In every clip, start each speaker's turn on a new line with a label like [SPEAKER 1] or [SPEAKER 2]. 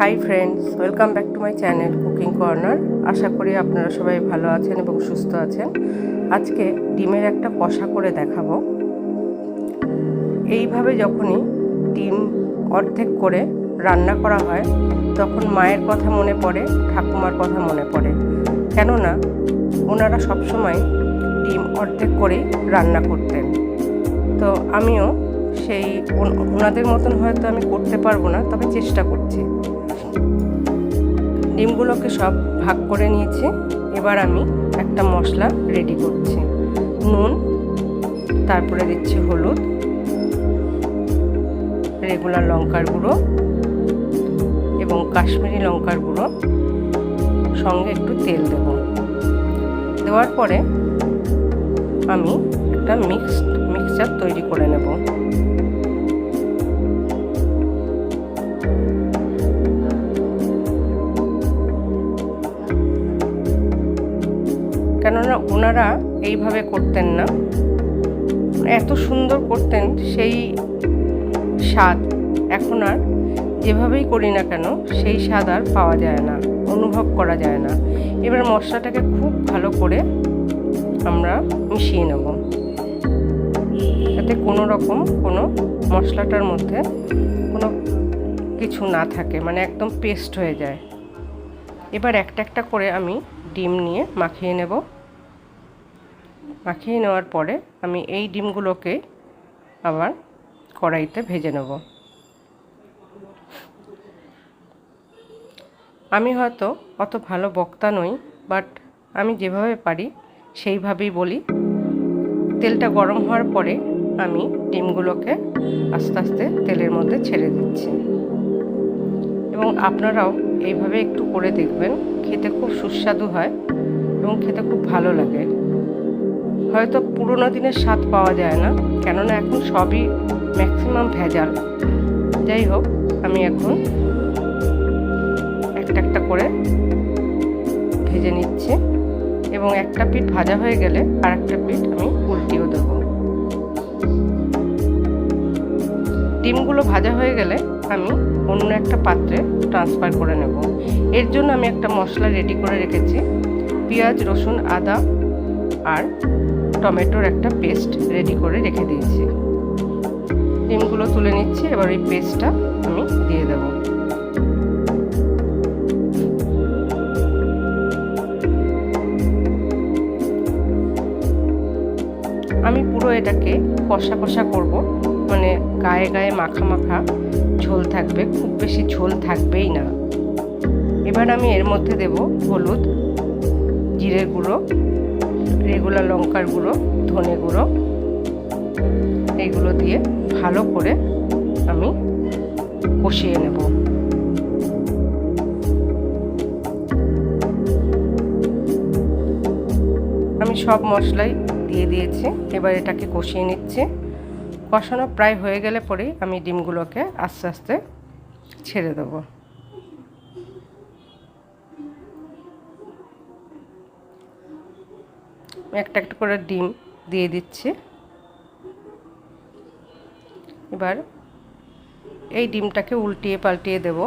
[SPEAKER 1] High friends, welcome back to my channel cooking corner. আশা করি আপনারা সবাই ভালো আছেন এবং সুস্থ আছেন। আজকে ডিমের একটা কষা করে দেখাবো। এইভাবে যখনই ডিম অর্ধেক করে রান্না করা হয় তখন মায়ের কথা মনে পড়ে, ঠাকুমার কথা মনে পড়ে। কেননা ওনারা সবসময় ডিম অর্ধেক করেই রান্না করতেন। তো আমিও সেই ওনাদের মতন হয়তো আমি করতে পারবো না, তবে চেষ্টা করছি। ডিমগুলোকে সব ভাগ করে নিয়েছি। এবার আমি একটা মশলা রেডি করছি। নুন, তারপরে দিচ্ছি হলুদ, রেগুলার লঙ্কার গুঁড়ো এবং কাশ্মীরি লঙ্কার গুঁড়ো, সঙ্গে একটু তেল দেব। দেওয়ার পরে আমি একটা মিক্সচার তৈরি করে নেব। কেননা ওনারা এইভাবে করতেন না, এত সুন্দর করতেন, সেই স্বাদ এখন আর যেভাবেই করি না কেন সেই স্বাদ আর পাওয়া যায় না, অনুভব করা যায় না। এবার মশলাটাকে খুব ভালো করে আমরা মিশিয়ে নেব, যাতে কোনো মশলাটার মধ্যে কোনো কিছু না থাকে, মানে একদম পেস্ট হয়ে যায়। এবার একটা একটা করে আমি ডিম নিয়ে মাখিয়ে নেব। মাখিয়ে নেওয়ার পরে আমি এই ডিমগুলোকে আবার কড়াইতে ভেজে নেব। আমি হয়তো অত ভালো বক্তা নই, বাট আমি যেভাবে পারি সেইভাবেই বলি। তেলটা গরম হওয়ার পরে আমি ডিমগুলোকে আস্তে আস্তে তেলের মধ্যে ছেড়ে দিচ্ছি এবং আপনারাও এইভাবে একটু করে দেখবেন। খেতে খুব সুস্বাদু হয় এবং খেতে খুব ভালো লাগে। হয়তো পুরোনো দিনের স্বাদ পাওয়া যায় না, কেননা এখন সবই ম্যাক্সিমাম ভেজাল। যাই হোক, আমি এখন একটা একটা করে ভেজে নিচ্ছি এবং একটা পিঠ ভাজা হয়ে গেলে আর একটা পিঠ আমি উল্টিয়েও দেব। ডিমগুলো ভাজা হয়ে গেলে আমি অন্য একটা পাত্রে ট্রান্সফার করে নেব। এর জন্য আমি একটা মশলা রেডি করে রেখেছি। পেঁয়াজ, রসুন, আদা আর টমেটোর একটা পেস্ট রেডি করে রেখে দিয়েছি। ডিমগুলো তুলে নিচ্ছি। এবার এই পেস্টটা আমি দিয়ে দেব। আমি পুরো এটাকে কষা কষা করব, মানে গায়ে গায়ে মাখা মাখা ঝোল থাকবে, খুব বেশি ঝোল থাকবেই না। এবার আমি এর মধ্যে দেব হলুদ, জিরের গুঁড়ো, রেগুলার লঙ্কার গুঁড়ো, ধনে গুঁড়ো। এইগুলো দিয়ে ভালো করে আমি কষিয়ে নেব। আমি সব মশলাই দিয়ে দিয়েছি। এবার এটাকে কষিয়ে নিচ্ছি। কষানো প্রায় হয়ে গেলে পরেই আমি ডিমগুলোকে আস্তে আস্তে ছেড়ে দেব। একটা একটা করে ডিম দিয়ে দিচ্ছি। এবার এই ডিমটাকে উল্টিয়ে পাল্টিয়ে দেব।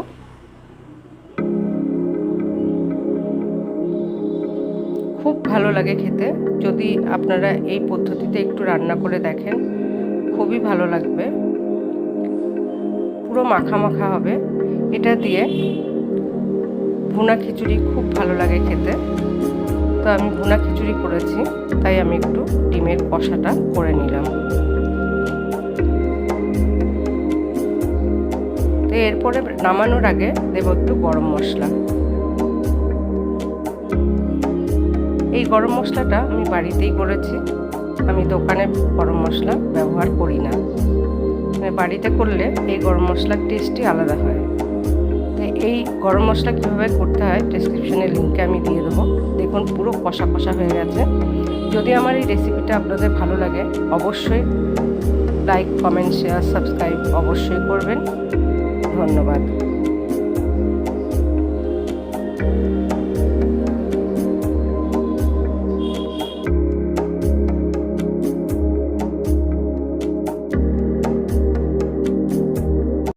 [SPEAKER 1] খুব ভালো লাগে খেতে। যদি আপনারা এই পদ্ধতিতে একটু রান্না করে দেখেন, খুবই ভালো লাগবে। পুরো মাখা মাখা হবে। এটা দিয়ে ভুনা খিচুড়ি খুব ভালো লাগে খেতে। তো আমি ভুনা খিচুড়ি করেছি, তাই আমি একটু ডিমের কষাটা করে নিলাম। তো এরপরে নামানোর আগে দেব একটু গরম মশলা। এই গরম মশলাটা আমি বাড়িতেই করেছি। আমি দোকানে গরম মশলা ব্যবহার করি না। মানে বাড়িতে করলে এই গরম মশলার টেস্টই আলাদা হয়। তো এই গরম মশলা কীভাবে করতে হয় ডেসক্রিপশনের লিঙ্কে আমি দিয়ে দেবো। দেখুন পুরো কষা কষা হয়ে গেছে। যদি আমার এই রেসিপিটা আপনাদের ভালো লাগে অবশ্যই লাইক, কমেন্ট, শেয়ার, সাবস্ক্রাইব অবশ্যই করবেন। ধন্যবাদ।